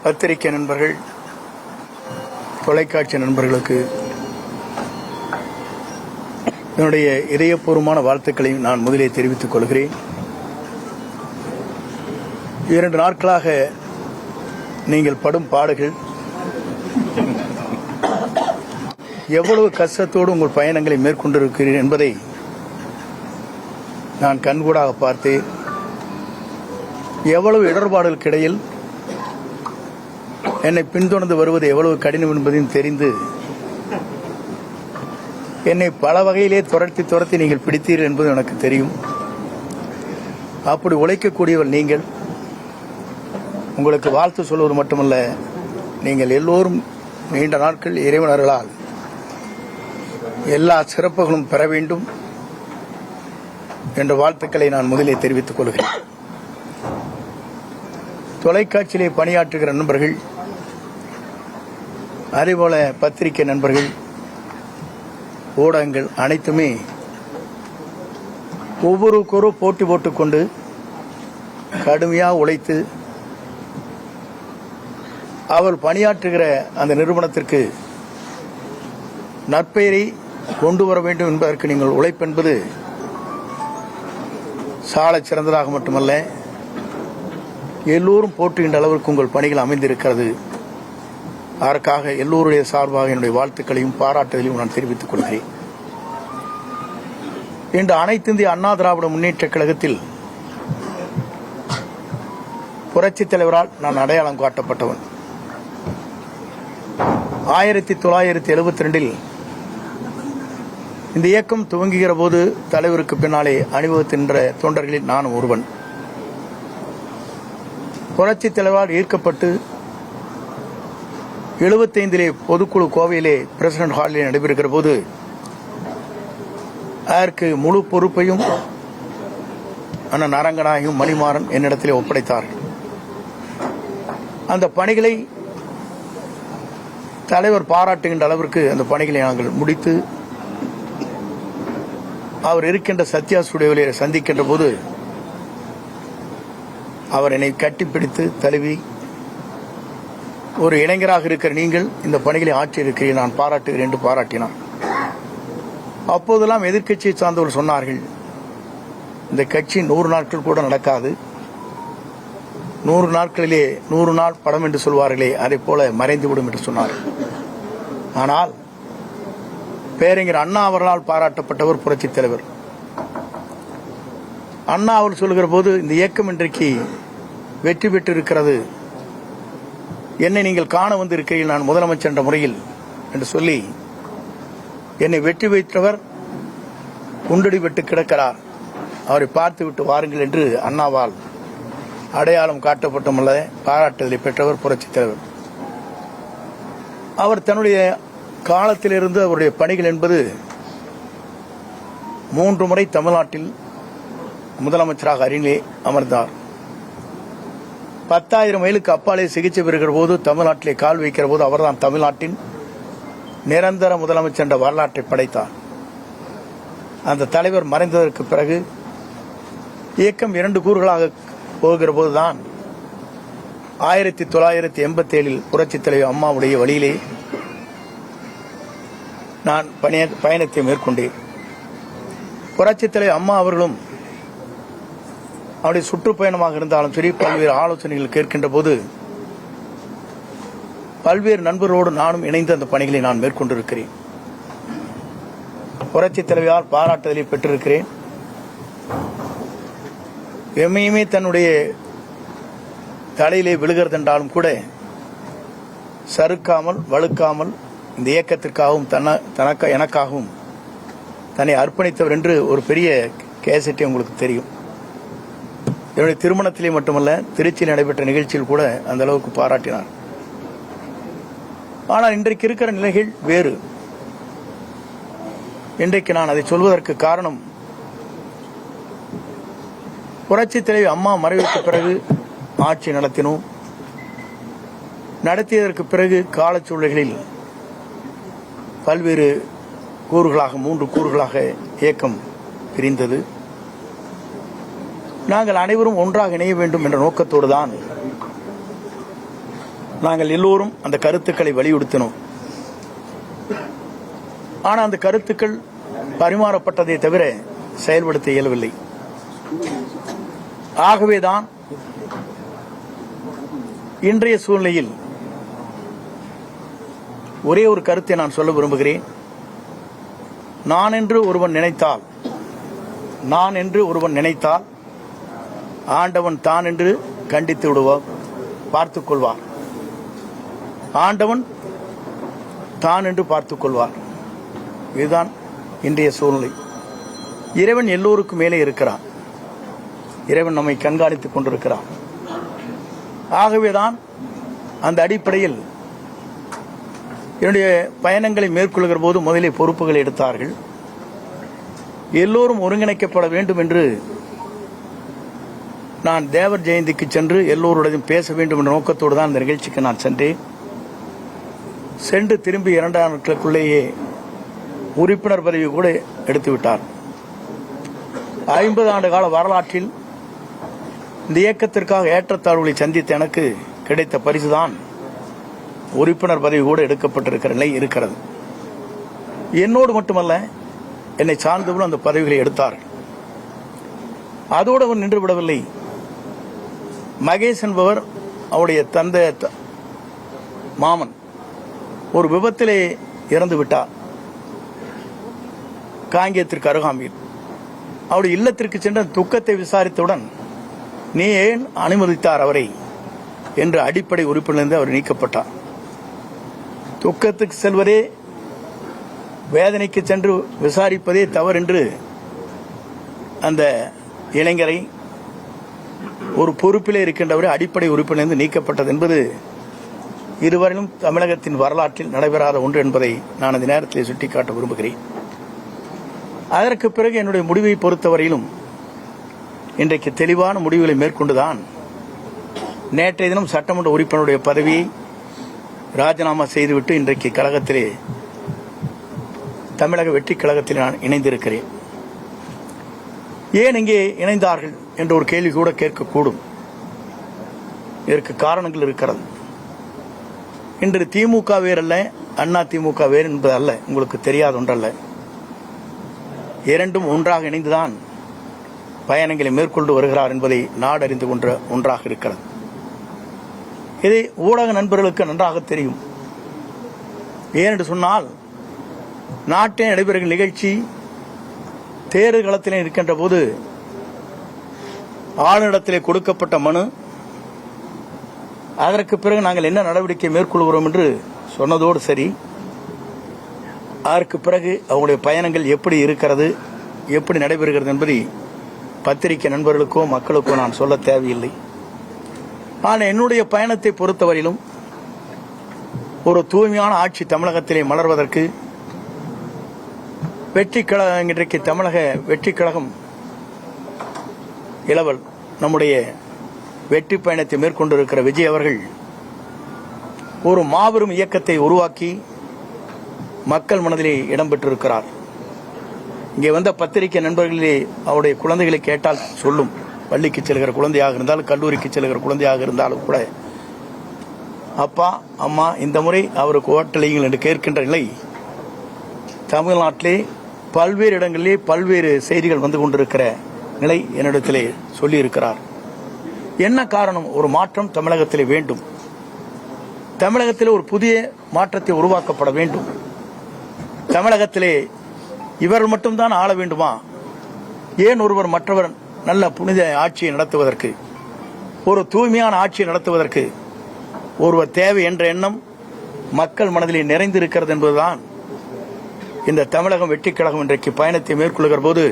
பத்திரிகை நண்பர்கள், தொலைக்காட்சி நண்பர்களுக்கு என்னுடைய இதயபூர்வமான வாழ்த்துக்களையும் நான் முதலே தெரிவித்துக் கொள்கிறேன். 2 நாட்களாக நீங்கள் படும் பாடுகள், எவ்வளவு கஷ்டத்தோடு உங்கள் பயணங்களை மேற்கொண்டிருக்கிறீர்கள் என்பதை நான் கண்கூடாக பார்த்தேன். எவ்வளவு இடர்பாடுகளுக்கு இடையில் என்னை பின்தொடர்ந்து வருவது எவ்வளவு கடினம் என்பதையும் தெரிந்து என்னை பல வகையிலே துரத்தி நீங்கள் பிடித்தீர்கள் என்பது எனக்கு தெரியும். அப்படி உழைக்கக்கூடியவர் நீங்கள். உங்களுக்கு வாழ்த்து சொல்வது மட்டுமல்ல, நீங்கள் எல்லோரும் நீண்ட நாட்கள் இறைவனர்களால் எல்லா சிறப்புகளும் பெற வேண்டும் என்ற வாழ்த்துக்களை நான் முதலே தெரிவித்துக் கொள்கிறேன். தொலைக்காட்சியிலே பணியாற்றுகிற நண்பர்கள், அதேபோல பத்திரிகை நண்பர்கள், ஊடகங்கள் அனைத்துமே ஒவ்வொருவருக்கொரு போட்டி போட்டுக்கொண்டு கடுமையாக உழைத்து அவர் பணியாற்றுகிற அந்த நிறுவனத்திற்கு நற்பெயரை கொண்டு வர வேண்டும் என்பதற்கு நீங்கள் உழைப்பென்பது சாலச் சிறந்ததாக மட்டுமல்ல, எல்லோரும் போற்றுகின்ற அளவிற்கு உங்கள் பணிகள் அமைந்திருக்கிறது. அதற்காக எல்லோருடைய சார்பாக என்னுடைய வாழ்த்துக்களையும் பாராட்டுதலையும் நான் தெரிவித்துக் கொள்கிறேன். இன்று அனைத்து இந்திய அண்ணா திராவிட முன்னேற்றக் கழகத்தில் புரட்சித் தலைவரால் நான் அடையாளம் காட்டப்பட்டவன். 1972 இந்த இயக்கம் துவங்குகிற போது தலைவருக்கு பின்னாலே அணிவகுக்கின்ற தொண்டர்களில் நான் ஒருவன். புரட்சித் தலைவரால் ஈர்க்கப்பட்டு 75 பொதுக்குழு கோவையிலே பிரசிடென்ட் ஹாலிலே நடைபெறுகிற போது அதற்கு முழு பொறுப்பையும் அண்ணன் அரங்கநாயகம், மணிமாறன் என்னிடத்திலே ஒப்படைத்தார்கள். அந்த பணிகளை தலைவர் பாராட்டுகின்ற அளவிற்கு அந்த பணிகளை நாங்கள் முடித்து அவர் இருக்கின்ற சத்யா ஸ்டுடியோவிலே சந்திக்கின்ற போது அவர் என்னை கட்டிப்பிடித்து தழுவி, ஒரு இளைஞராக இருக்கிற நீங்கள் இந்த பணிகளை ஆற்றியிருக்கிறீர்கள், நான் பாராட்டுகிறேன் என்று பாராட்டினார். அப்போதெல்லாம் எதிர்க்கட்சியை சார்ந்தவர்கள் சொன்னார்கள், இந்த கட்சி 100 நாட்கள் கூட நடக்காது, 100 நாட்களிலே 100 நாள் படம் என்று சொல்வார்களே, அதை போல மறைந்துவிடும் என்று சொன்னார். ஆனால் பேரறிஞர் அண்ணா அவர்களால் பாராட்டப்பட்டவர் புரட்சித் தலைவர். அண்ணா அவர் சொல்லுகிற போது, இந்த இயக்கம் இன்றைக்கு வெற்றி பெற்றிருக்கிறது, என்னை நீங்கள் காண வந்திருக்கிறீர்கள் நான் முதலமைச்சர் என்ற முறையில் என்று சொல்லி என்னை வெற்றி வைத்தவர் குண்டடி விட்டு கிடக்கிறார், அவரை பார்த்துவிட்டு வாருங்கள் என்று அண்ணாவால் அடையாளம் காட்டப்பட்டுள்ள பாராட்டுதலை பெற்றவர் புரட்சித் தலைவர். அவர் தன்னுடைய காலத்திலிருந்து அவருடைய பணிகள் என்பது 3 முறை தமிழ்நாட்டில் முதலமைச்சராக அருகிலே அமர்ந்தார். 10,000 மைலுக்கு அப்பாலே சிகிச்சை பெறுகிற போது, தமிழ்நாட்டிலே கால் வைக்கிற போது அவர்தான் தமிழ்நாட்டின் நிரந்தர முதலமைச்சர் என்ற வரலாற்றை படைத்தார். அந்த தலைவர் மறைந்ததற்கு பிறகு இயக்கம் 2 கூறுகளாக போகிற போதுதான் 1987 புரட்சித் தலைவர் அம்மாவுடைய வழியிலே நான் பயணத்தை மேற்கொண்டேன். புரட்சித் தலைவர் அம்மா அவர்களும் அவருடைய சுற்றுப்பயணமாக இருந்தாலும் சரி, பல்வேறு ஆலோசனைகள் கேட்கின்ற போது பல்வேறு நண்பர்களோடு நானும் இணைந்து அந்த பணிகளை நான் மேற்கொண்டிருக்கிறேன். புரட்சித் தலைவரால் பாராட்டுதலை பெற்றிருக்கிறேன். எம்மையுமே தன்னுடைய தலையிலே விழுகிறதென்றாலும் கூட சறுக்காமல் வழுக்காமல் இந்த இயக்கத்திற்காகவும் எனக்காகவும் தன்னை அர்ப்பணித்தவர் என்று ஒரு பெரிய கேசட்டை உங்களுக்கு தெரியும். என்னுடைய திருமணத்திலே மட்டுமல்ல, திருச்சியில் நடைபெற்ற நிகழ்ச்சியில் கூட அந்த அளவுக்கு பாராட்டினார். ஆனால் இன்றைக்கு இருக்கிற நிலைகள் வேறு. இன்றைக்கு நான் அதை சொல்வதற்கு காரணம், புரட்சித் தலைவர் அம்மா மறைவுக்கு பிறகு ஆட்சி நடத்தினோம். நடத்தியதற்கு பிறகு காலச்சூழல்களில் பல்வேறு கூறுகளாக 3 கூறுகளாக இயக்கம் பிரிந்தது. நாங்கள் அனைவரும் ஒன்றாக இணைய வேண்டும் என்ற நோக்கத்தோடு தான் நாங்கள் எல்லோரும் அந்த கருத்துக்களை வலியுறுத்தினோம். ஆனால் அந்த கருத்துக்கள் பரிமாறப்பட்டதை தவிர செயல்படுத்த இயலவில்லை. ஆகவேதான் இன்றைய சூழ்நிலையில் ஒரே ஒரு கருத்தை நான் சொல்ல விரும்புகிறேன். நான் என்று ஒருவன் நினைத்தால் ஆண்டவன் தான் என்று கண்டித்து விடுவார், பார்த்துக் கொள்வார். ஆண்டவன் தான் என்று பார்த்துக் கொள்வார். இதுதான் இன்றைய சூழ்நிலை. இறைவன் எல்லோருக்கும் மேலே இருக்கிறான். இறைவன் நம்மை கண்காணித்துக் கொண்டிருக்கிறான். ஆகவேதான் அந்த அடிப்படையில் என்னுடைய பயணங்களை மேற்கொள்கிற போது முதலே பொறுப்புகளை எடுத்தார்கள். எல்லோரும் ஒருங்கிணைக்கப்பட வேண்டும் என்று நான் தேவர் ஜெயந்திக்கு சென்று எல்லோருடையும் பேச வேண்டும் என்ற நோக்கத்தோடு தான் இந்த நிகழ்ச்சிக்கு நான் சென்றேன். சென்று திரும்பி 2 நாட்களுக்குள்ளேயே உறுப்பினர் பதவி கூட எடுத்துவிட்டார். 50 ஆண்டு கால வரலாற்றில் இந்த இயக்கத்திற்காக ஏற்றத்தாழ்வுகளை சந்தித்த எனக்கு கிடைத்த பரிசுதான் உறுப்பினர் பதவி கூட எடுக்கப்பட்டிருக்கிற நிலை இருக்கிறது. என்னோடு மட்டுமல்ல, என்னை சார்ந்தவர்களும் அந்த பதவிகளை எடுத்தார்கள். அதோடு அவர் நின்று விடவில்லை. மகேஷ் என்பவர் அவருடைய தந்தை மாமன் ஒரு விபத்திலே இறந்து விட்டார். காங்கேயத்திற்கு அருகாமையில் அவருடைய இல்லத்திற்கு சென்ற துக்கத்தை விசாரித்தவுடன், நீ ஏன் அனுமதித்தார் அவரை என்ற அடிப்படை உறுப்பிலிருந்து அவர் நீக்கப்பட்டார். துக்கத்துக்கு செல்வதே, வேதனைக்கு சென்று விசாரிப்பதே தவறு என்று அந்த இளைஞரை ஒரு பொறுப்பிலே இருக்கின்றவரை அடிப்படை உறுப்பிலிருந்து நீக்கப்பட்டது என்பது இதுவரையிலும் தமிழகத்தின் வரலாற்றில் நடைபெறாத ஒன்று என்பதை நான் அந்த நேரத்தில் சுட்டிக்காட்ட விரும்புகிறேன். அதற்கு பிறகு என்னுடைய முடிவை பொறுத்தவரையிலும் இன்றைக்கு தெளிவான முடிவுகளை மேற்கொண்டுதான் நேற்றைய தினம் சட்டமன்ற உறுப்பினருடைய பதவியை ராஜினாமா செய்துவிட்டு இன்றைக்கு கழகத்திலே, தமிழக வெற்றி கழகத்தில் நான் இணைந்திருக்கிறேன். ஏன் இங்கே இணைந்தார்கள் என்ற ஒரு கேள்வி கூட கேட்கக்கூடும். இதற்கு காரணங்கள் இருக்கிறது. இன்று திமுக வேறல்ல, அண்ணா திமுக வேறு என்பது அல்ல, உங்களுக்கு தெரியாத ஒன்றல்ல. இரண்டும் ஒன்றாக இணைந்துதான் பயணங்களை மேற்கொண்டு வருகிறார் என்பதை நாடறிந்து கொண்ட ஒன்றாக இருக்கிறது. இதை ஊடக நண்பர்களுக்கு நன்றாக தெரியும். ஏனென்று சொன்னால், நாட்டில் நடைபெறுகிற நிகழ்ச்சி தேர்தல் களத்திலே இருக்கின்ற போது ஆளுநரிடத்திலே கொடுக்கப்பட்ட மனு, அதற்கு பிறகு நாங்கள் என்ன நடவடிக்கை மேற்கொள்கிறோம் என்று சொன்னதோடு சரி, அதற்கு பிறகு அவங்களுடைய பயணங்கள் எப்படி இருக்கிறது, எப்படி நடைபெறுகிறது என்பதை பத்திரிகை நண்பர்களுக்கோ மக்களுக்கோ நான் சொல்ல தேவையில்லை. ஆனால் என்னுடைய பயணத்தை பொறுத்தவரையிலும் ஒரு தூய்மையான ஆட்சி தமிழகத்திலே மலர்வதற்கு வெற்றி கழகம், இன்றைக்கு தமிழக வெற்றி கழகம் இளவல் நம்முடைய வெற்றி பயணத்தை மேற்கொண்டிருக்கிற விஜய் அவர்கள் ஒரு மாபெரும் இயக்கத்தை உருவாக்கி மக்கள் மனதிலே இடம்பெற்றிருக்கிறார். இங்கே வந்த பத்திரிகை நண்பர்களே அவருடைய குழந்தைகளை கேட்டால் சொல்லும். பள்ளிக்கு செல்கிற குழந்தையாக இருந்தாலும், கல்லூரிக்கு செல்கிற குழந்தையாக இருந்தாலும் கூட, அப்பா அம்மா இந்த முறை அவருக்கு ஓட்டளியுங்கள் என்று கேட்கின்ற நிலை தமிழ்நாட்டிலே பல்வேறு இடங்களிலே பல்வேறு செய்திகள் வந்து கொண்டிருக்கிற நிலை என்னிடத்திலே சொல்லியிருக்கிறார். என்ன காரணம்? ஒரு மாற்றம் தமிழகத்திலே வேண்டும். தமிழகத்திலே ஒரு புதிய மாற்றத்தை உருவாக்கப்பட வேண்டும். தமிழகத்திலே இவர் மட்டும்தான் ஆள வேண்டுமா? ஏன் ஒருவர் மற்றவர் நல்ல புனித ஆட்சியை நடத்துவதற்கு, ஒரு தூய்மையான ஆட்சியை நடத்துவதற்கு ஒருவர் தேவை என்ற எண்ணம் மக்கள் மனதிலே நிறைந்திருக்கிறது என்பதுதான் இந்த தமிழகம் வெற்றி கழகம் இன்றைக்கு பயணத்தை மேற்கொள்கிற போது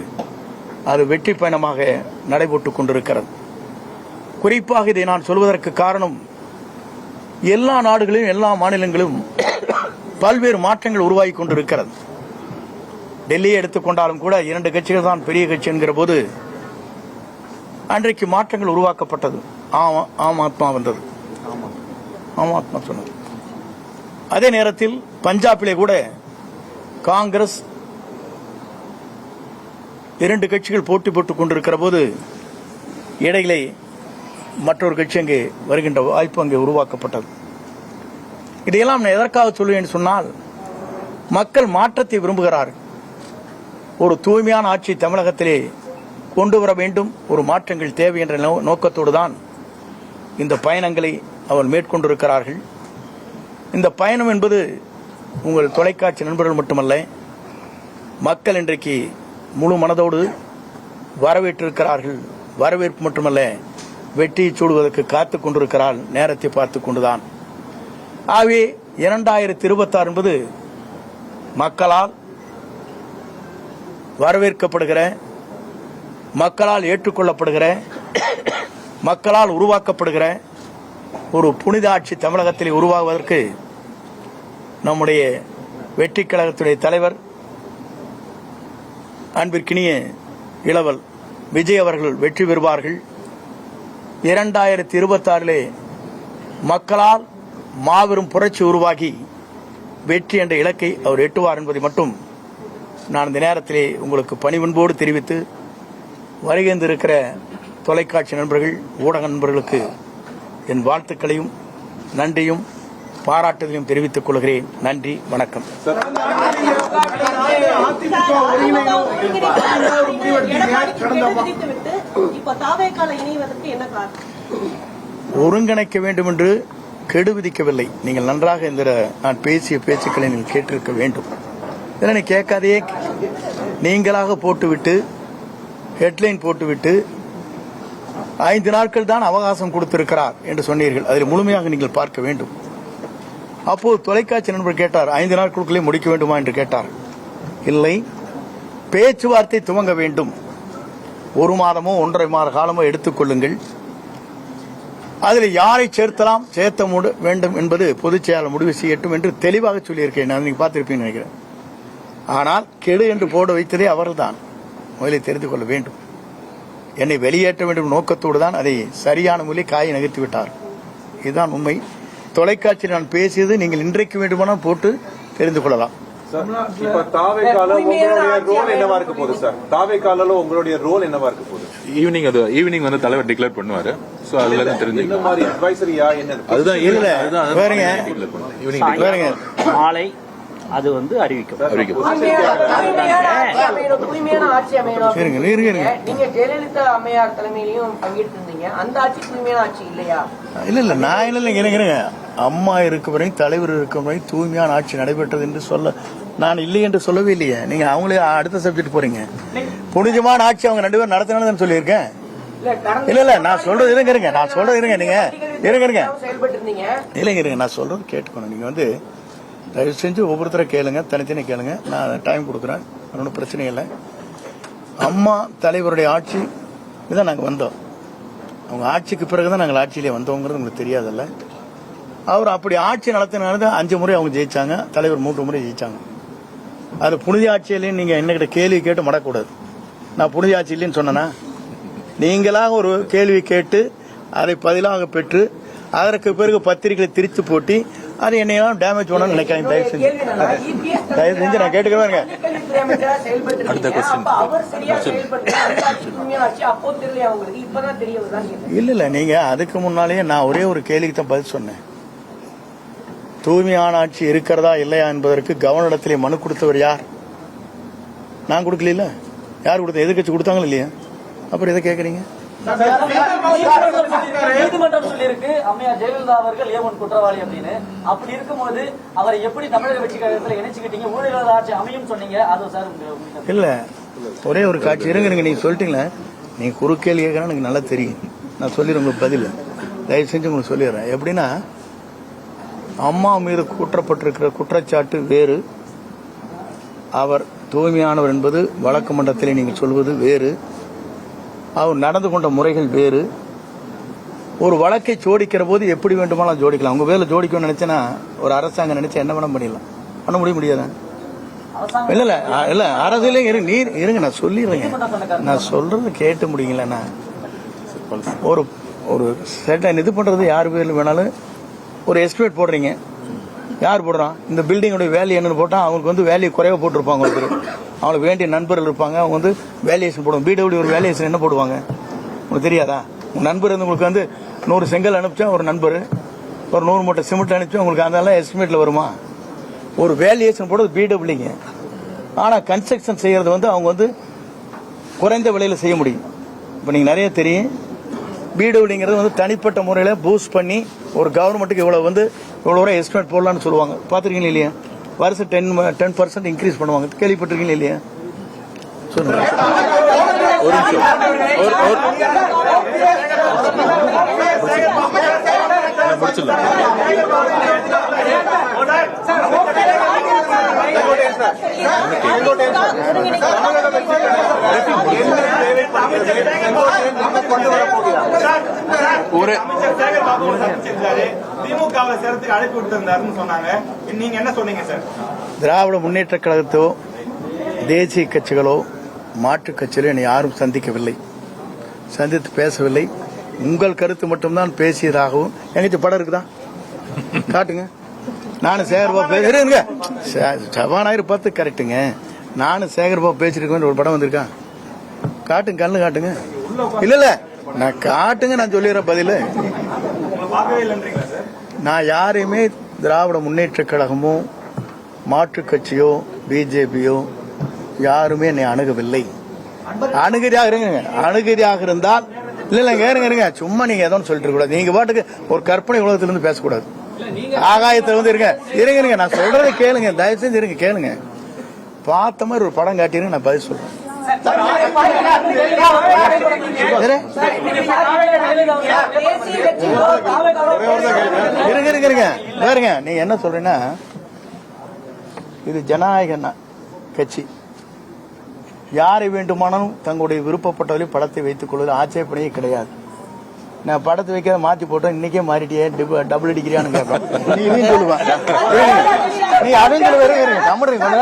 அது வெற்றி பயணமாக நடைபெற்றுக் கொண்டிருக்கிறது. குறிப்பாக இதை நான் சொல்வதற்கு காரணம், எல்லா நாடுகளிலும் எல்லா மாநிலங்களிலும் பல்வேறு மாற்றங்கள் உருவாகி கொண்டிருக்கிறது. டெல்லியை எடுத்துக்கொண்டாலும் கூட 2 கட்சிகள் தான் பெரிய கட்சி என்கிற போது அன்றைக்கு மாற்றங்கள் உருவாக்கப்பட்டது. ஆம் ஆத்மா வந்தது, ஆம் ஆத்மா சொன்னது. அதே நேரத்தில் பஞ்சாபிலே கூட காங்கிரஸ் 2 கட்சிகள் போட்டி போட்டுக் கொண்டிருக்கிற போது இடையிலே மற்றொரு கட்சி அங்கே வருகின்ற வாய்ப்பு அங்கே உருவாக்கப்பட்டது. இதையெல்லாம் நான் எதற்காக சொல்லுவேன் சொன்னால், மக்கள் மாற்றத்தை விரும்புகிறார்கள். ஒரு தூய்மையான ஆட்சி தமிழகத்திலே கொண்டு வர வேண்டும், ஒரு மாற்றங்கள் தேவை என்ற நோக்கத்தோடு தான் இந்த பயணங்களை அவர் மேற்கொண்டிருக்கிறார்கள். இந்த பயணம் என்பது உங்கள் தொலைக்காட்சி நண்பர்கள் மட்டுமல்ல, மக்கள் இன்றைக்கு முழு மனதோடு வரவேற்றிருக்கிறார்கள். வரவேற்பு மட்டுமல்ல, வெற்றியை சூடுவதற்கு காத்துக் கொண்டிருக்கிறார், நேரத்தை பார்த்துக் கொண்டுதான். ஆகவே 2026 என்பது மக்களால் வரவேற்கப்படுகிற, மக்களால் ஏற்றுக்கொள்ளப்படுகிற, மக்களால் உருவாக்கப்படுகிற ஒரு புனித ஆட்சி தமிழகத்தில் உருவாகுவதற்கு நம்முடைய வெற்றி கழகத்துடைய தலைவர் அன்பிற்கினிய இளவல் விஜய் அவர்கள் வெற்றி பெறுவார்கள். 2026 மக்களால் மாபெரும் புரட்சி உருவாகி வெற்றி என்ற இலக்கை அவர் எட்டுவார் என்பதை மட்டும் நான் இந்த நேரத்திலே உங்களுக்கு பணிவன்போடு தெரிவித்து, வருகின்றிருக்கிற தொலைக்காட்சி நண்பர்கள், ஊடக நண்பர்களுக்கு என் வாழ்த்துக்களையும் நன்றியும் பாராட்டுதலையும் தெரிவித்துக் கொள்கிறேன். நன்றி, வணக்கம். ஒருங்கிணைக்க வேண்டும் என்று கெடு விதிக்கவில்லை. நீங்கள் நன்றாக இந்த நான் பேசிய பேச்சுக்களை நீங்கள் கேட்டிருக்க வேண்டும். இதனை கேட்காதே நீங்களாக போட்டுவிட்டு ஹெட்லைன் போட்டுவிட்டு 5 நாட்கள் தான் அவகாசம் கொடுத்திருக்கிறார் என்று சொன்னீர்கள். அதில் முழுமையாக நீங்கள் பார்க்க வேண்டும். அப்போது தொலைக்காட்சி நண்பர் கேட்டார், 5 நாட்களுக்குள்ளே முடிக்க வேண்டுமா என்று கேட்டார். இல்லை, பேச்சுவார்த்தை துவங்க வேண்டும். 1 மாதமோ 1.5 மாத காலமோ எடுத்துக்கொள்ளுங்கள். அதில் யாரை சேர்த்தலாம், சேர்த்த வேண்டும் என்பது பொதுச் செயலாளர் முடிவு செய்யட்டும் என்று தெளிவாக சொல்லியிருக்கேன். நான் நீங்க பார்த்திருப்பீங்க நினைக்கிறேன். ஆனால் கெடு என்று போட வைத்ததே அவர்கள்தான். முதலில் தெரிந்து கொள்ள வேண்டும். என்னை வெளியேற்ற வேண்டும் நோக்கத்தோடு தான் அதை சரியான மொழி காயை நகர்த்தி விட்டார். இதுதான் உண்மை. தொலைக்காட்சியில் நான் பேசியது நீங்கள் இன்றைக்கு வேண்டுமானால் போட்டு தெரிந்து கொள்ளலாம். ஈவினிங் வந்து தலைவர் டிக்ளேர் பண்ணுவாரு. சோ அதுல தான் தெரிஞ்சு அதுதான் மாலை அது வந்து அறிவிக்கும். தூய்மையான ஆட்சி அமையணும். நீங்க ஜெயலலிதா அம்மையார் தலைமையிலையும் பங்கேற்று இருந்தீங்க. அந்த ஆட்சி தூய்மையான ஆட்சி இல்லையா? இல்ல நான் இல்லைங்க. அம்மா இருக்கும் வரை, தலைவர் இருக்கும் வரை தூய்மையான ஆட்சி நடைபெற்றது என்று சொல்ல நான் இல்லை என்று சொல்லவே இல்லையே. நீங்க அவங்களே அடுத்த சப்ஜெக்ட் போறீங்க. புனிதமான ஆட்சி அவங்க 2 பேரும் நடத்தினாலும் சொல்லியிருக்கேன். இல்ல நான் சொல்றது இருங்க. நான் சொல்றது இருங்க. நீங்க இருங்க. இல்லைங்க, நான் சொல்றது கேட்டுக்கணும். நீங்க வந்து தயவு செஞ்சு ஒவ்வொருத்தரை கேளுங்க, தனித்தனி கேளுங்க. நான் டைம் கொடுக்குறேன், ஒன்றும் பிரச்சனை இல்லை. அம்மா தலைவருடைய ஆட்சி இதான் நாங்கள் வந்தோம். அவங்க ஆட்சிக்கு பிறகுதான் நாங்கள் ஆட்சியிலே வந்தோங்கிறது உங்களுக்கு தெரியாதல்ல. அவர் அப்படி ஆட்சி நடத்தினால 5 முறை அவங்க ஜெயிச்சாங்க, தலைவர் 3 முறை ஜெயிச்சாங்க. அது புனித ஆட்சியிலேயும் நீங்க என்னகிட்ட கேள்வி கேட்டு மடக்கூடாது. நான் புனித ஆட்சி இல்லைன்னு சொன்னேன்னா, நீங்களாக ஒரு கேள்வி கேட்டு அதை பதிலாக பெற்று அதற்கு பிறகு பத்திரிகைகளை திரித்து போட்டி அது என்னையெல்லாம் டேமேஜ் பண்ணணும்னு நினைக்கிறேன். தயவு செஞ்சு நான் கேட்டுக்கிறேன். இல்ல நீங்க அதுக்கு முன்னாலேயே நான் ஒரே ஒரு கேள்விக்கு தான் பதில் சொன்னேன். தூய்மையான ஆட்சி இருக்கிறதா இல்லையா என்பதற்கு கவர்னரிடத்திலே மனு கொடுத்தவர் யார்? நான் கொடுக்கல. யார் கொடுத்த? எதிர்கட்சி கொடுத்தாங்களா இல்லையா? அப்புறம் எதை கேட்கறீங்க? நீதிமன்றம் சொல்லியிருக்கு அம்மையார் ஜெயலலிதா அவர்கள் ஏவன் குற்றவாளி அப்படின்னு. அப்படி இருக்கும்போது அவரை எப்படி தமிழக வெற்றி கழகத்தில் இணைச்சுக்கிட்டீங்க? ஊழல் ஆட்சி அமையும் சொன்னீங்க. அது சார் இல்ல, ஒரே ஒரு காட்சி இருங்க. நீங்க சொல்லிட்டீங்களா? நீங்க குறுக்கேள்வி கேட்கறா எனக்கு நல்லா தெரியும். நான் சொல்லிடுறேன் உங்களுக்கு பதில். தயவு செஞ்சு உங்களுக்கு சொல்லிடுறேன். எப்படின்னா, அம்மா மீது கூற்றப்பட்டிருக்கிற குற்றச்சாட்டு வேறு, அவர் தூய்மையானவர் என்பது வழக்கு மன்றத்திலே நீங்கள் சொல்வது வேறு, அவர் நடந்து கொண்ட முறைகள் வேறு. ஒரு வழக்கை ஜோடிக்கிற போது எப்படி வேண்டுமானாலும் ஜோடிக்கலாம். உங்க பேர்ல ஜோடிக்கணும்னு நினைச்சேன்னா ஒரு அரசாங்கம் நினைச்சா என்ன வேணா பண்ணிடலாம். பண்ண முடியாதா? இல்ல அரசியலே இருங்க நான் சொல்லிடுறேங்க. நான் சொல்றது கேட்டு முடியுங்களா? ஒரு செட்டை இது பண்றது யார் பேர்ல வேணாலும் ஒரு எஸ்டிமேட் போடுறீங்க. யார் போடுறான்? இந்த பில்டிங்கோட வேல்யூ என்னன்னு போட்டா அவங்களுக்கு வந்து வேல்யூ குறைவா போட்டிருப்பாங்க. ஒருத்தர் அவங்களுக்கு வேண்டிய நண்பர்கள் இருப்பாங்க, அவங்க வந்து வேல்யூஷன் போடுவாங்க. பிடபிள்யூ ஒரு வேல்யூஷன் என்ன போடுவாங்க உங்களுக்கு தெரியாதா? உங்க நண்பர் வந்து உங்களுக்கு வந்து 100 செங்கல் அனுப்பிச்சா ஒரு நண்பர் ஒரு 100 மூட்டை சிமெண்ட் அனுப்பிச்சு உங்களுக்கு அதெல்லாம் எஸ்டிமேட்ல வருமா? ஒரு வேல்யூஷன் போடுறது பிடபிள்யூங்க. ஆனா கன்ஸ்ட்ரக்ஷன் செய்யறது வந்து அவங்க வந்து குறைந்த விலையில செய்ய முடியும். இப்ப நீங்க நிறைய தெரியும், பிடபிள்யூங்கிறது வந்து தனிப்பட்ட முறையில பூஸ்ட் பண்ணி ஒரு கவர்மெண்ட்டுக்கு இவ்வளவு எஸ்டிமேட் போடலாம்னு சொல்லுவாங்க. பாத்துருக்கீங்களா இல்லையா? வருஷம் 10% இன்க்ரீஸ் பண்ணுவாங்க. கேள்விப்பட்டிருக்கீங்களா இல்லையா? சொல்லுங்க. ஒரு நிமிஷம். முடிச்சிடலாம். ஒரு திமுகவை சேர்த்து அழைப்பு விடுத்திருந்தாருன்னு சொன்னாங்க. நீங்க என்ன சொன்னீங்க சார்? திராவிட முன்னேற்ற கழகத்தோ தேசிய கட்சிகளோ மாற்றுக் கட்சிகளோ என்னை யாரும் சந்திக்கவில்லை, சந்தித்து பேசவில்லை. உங்கள் கருத்து மட்டும்தான் பேசியதாகவும். எங்கச்சு படம் இருக்குதா? காட்டுங்க. நானும் சேகர்பாபு பேசுறேங்க. சபாநாயகர் பார்த்து கரெக்டுங்க. நானும் சேகர்பாபு பேசிருக்கேன் ஒரு படம் வந்திருக்கா? காட்டுங்க, கண்ணு காட்டுங்க. இல்ல நான் காட்டுங்க, நான் சொல்லிடுறேன் பதில். நான் யாரையுமே திராவிட முன்னேற்ற கழகமோ மாற்றுக் கட்சியோ பிஜேபியோ யாருமே என்னை அணுகவில்லை. அணுகதியாக இருந்தால் இல்ல இருங்க, சும்மா நீங்க ஏதோ சொல்லிட்டு கூடாது. நீங்க பாட்டுக்கு ஒரு கற்பனை உலகத்திலிருந்து பேசக்கூடாது. ஆகாயத்துல வந்து இருங்க நான் சொல்றதை கேளுங்க, தயவு செஞ்சு இருங்க கேளுங்க. பார்த்த மாதிரி ஒரு படம் காட்டிருங்க, நான் பதில் சொல்றேன். இருங்க நீங்க என்ன சொல்றீங்கன்னா, இது ஜனநாயக கட்சி, யாரை வேண்டுமானாலும் தங்களுடைய விருப்பப்பட்டவரை படத்தை வைத்துக் கொள்வது ஆட்சேபனையே கிடையாது. நான் படத்தை வைக்காத மாத்தி போட்டோம், இன்னைக்கே மாறிட்டியே டபுள் அடிக்கிறியான்னு கேட்பேன். நீ இதையும் சொல்லுவேன். நீ அவங்க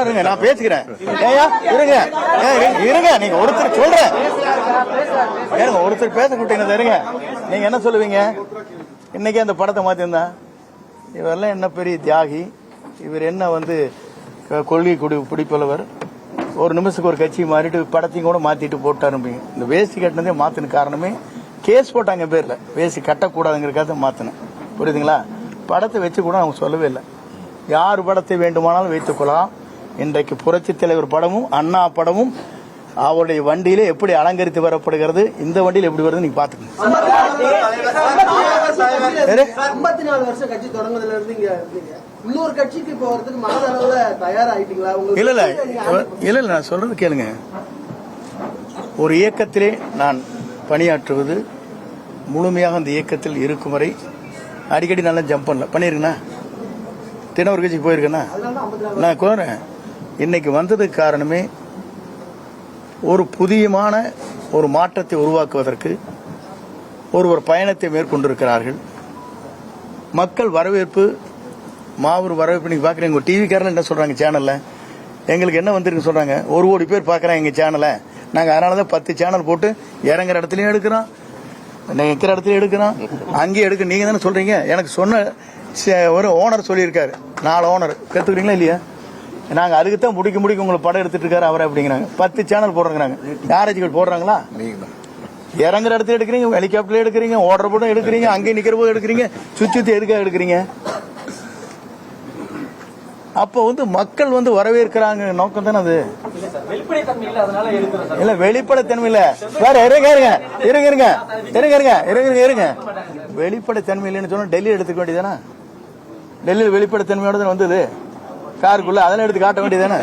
இருங்க, நான் பேசுகிறேன். ஏயா இருங்க நீங்க ஒருத்தர் சொல்றேன், ஒருத்தர் பேச கூட்டீங்க. இருங்க, நீங்க என்ன சொல்லுவீங்க? இன்னைக்கே அந்த படத்தை மாத்திருந்தா இவரெல்லாம் என்ன பெரிய தியாகி, இவர் என்ன வந்து கொள்கை பிடிப்பவர், ஒரு நிமிஷத்துக்கு ஒரு கட்சி மாறிட்டு படத்தையும் கூட மாத்திட்டு போட்டாருப்பீங்க. இந்த வேஷ்டி கட்டினதே மாத்தின காரணமே கேஸ் போட்டாங்க பேர்ல, வேஷ்டி கட்டக்கூடாதுங்கிறக்காக மாத்தினேன். புரியுதுங்களா? படத்தை வச்சு கூட அவங்க சொல்லவே இல்லை. யார் படத்தை வேண்டுமானாலும் வைத்துக் கொள்ளலாம். இன்றைக்கு புரட்சி தலைவர் படமும் அண்ணா படமும் அவருடைய வண்டியிலே எப்படி அலங்கரித்து வரப்படுகிறது, இந்த வண்டியில் எப்படி வருது நீங்க பாத்துக்கணும். 54 வருஷம் கட்சி தொடங்குறதுல இருந்து இங்க இருக்கீங்க. இன்னொரு கட்சிக்கு போறதுக்கு மனதளவுல தயாராயிட்டீங்களா? இல்ல நான் சொல்றது கேளுங்க. ஒரு இயக்கத்திலே நான் பணியாற்றுவது, முழுமையாக அந்த இயக்கத்தில் இருக்கும் வரை அடிக்கடி நல்லா ஜம்ப் பண்ணல பண்ணிருக்கேன்னா, தினவர் கட்சிக்கு போயிருக்கேன்னா நான் கோரேன். இன்னைக்கு வந்ததுக்கு காரணமே ஒரு புதியமான ஒரு மாற்றத்தை உருவாக்குவதற்கு ஒரு பயணத்தை மேற்கொண்டிருக்கிறார்கள். மக்கள் வரவேற்பு, மாபெரும் வரவேற்பு. நீங்க பாக்குறீங்க, உங்க டிவி காரல என்ன சொல்றாங்க சேனல்ல, எங்களுக்கு என்ன வந்திருக்கு சொல்றாங்க, 1 கோடி பேர் பாக்குறாங்க எங்க சேனலை. நாங்க அதனாலதான் 10 சேனல் போட்டு இறங்குற இடத்துலயும் எடுக்கிறோம், இருக்கிற இடத்துலயும் எடுக்கிறோம், அங்கேயும் எடுக்க. நீங்க தானே சொல்றீங்க. எனக்கு சொன்ன ஒரு ஓனர் சொல்லியிருக்காரு, 4 ஓனர் கத்துக்கிறீங்களா இல்லையா? நாங்க அதுக்குத்தான் முடிக்க உங்களுக்கு படம் எடுத்துட்டு இருக்காரு அவரை அப்படிங்கிறாங்க. 10 சேனல் போடுறாங்க. யாராச்சும் போடுறாங்களா? இறங்குற இடத்துல எடுக்கிறீங்க, ஹெலிகாப்டர்ல எடுக்கிறீங்க, ஓடுற போதும் எடுக்கிறீங்க, அங்கே நிக்கிற போது எடுக்கிறீங்க, சுத்தி எதுக்காக எடுக்கிறீங்க? அப்ப வந்து மக்கள் வந்து வரவேற்கிறாங்க நோக்கம் தானே அது. இல்ல வெளிப்படைத்தன்மை இல்ல, வேற இருங்க வெளிப்படைத்தன்மை இல்லைன்னு சொன்னா டெல்லி எடுத்துக்க வேண்டியதானே? டெல்லியில் வெளிப்படைத்தன்மையோட வந்தது காருக்குள்ள, அதெல்லாம் எடுத்து காட்ட வேண்டியதானே?